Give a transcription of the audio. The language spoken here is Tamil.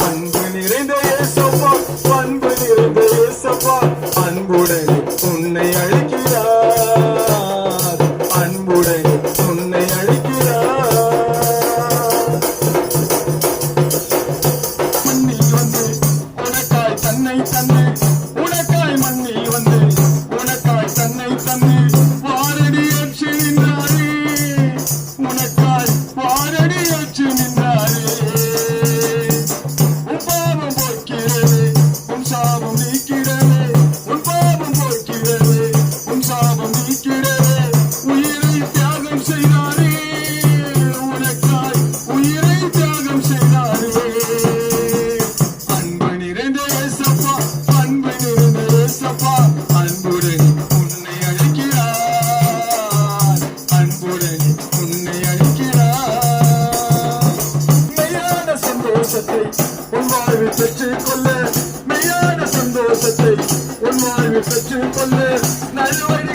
அன்பு நிறைந்த இயேசப்பா, அன்பு நிறைந்த இயேசப்பா, அன்புடனே உன்னை அழைக்கிறார், அன்புடனே உன்னை அழைக்கிறார். மண்ணில் வந்து உனக்காய் தன்னை தந்து, உனக்காய் மண்ணில் வந்து உனக்காய் தன்னை தந்து வாரடி ஏற்று நின்றாரே, உனக்காய் வாரடி ஏற்று நின்றாரே. உன் பாவம் போக்கிறதே, உன் சாபம் நீக்கிறதே, உன் பாவம் போக்கிறதே, உன் சாபம் நீக்கிறதே. உயிரை தியாகம் செய்தாரே, உனக்காய் உயிரை தியாகம் செய்தாரே. அன்பு நிறைந்த இயேசப்பா, அன்பு நிறைந்த இயேசப்பா, அன்புடன் உன்னை அழைக்கிறார், அன்புடன் உன்னை அழைக்கிறார். மெய்யான சந்தோஷத்தை உன் வாழ்வில் பெற்றுக் கொள்ள, மெய்யான சந்தோஷத்தை உன் வாழ்வில் பெற்றுக் கொள்ள, நல்வழி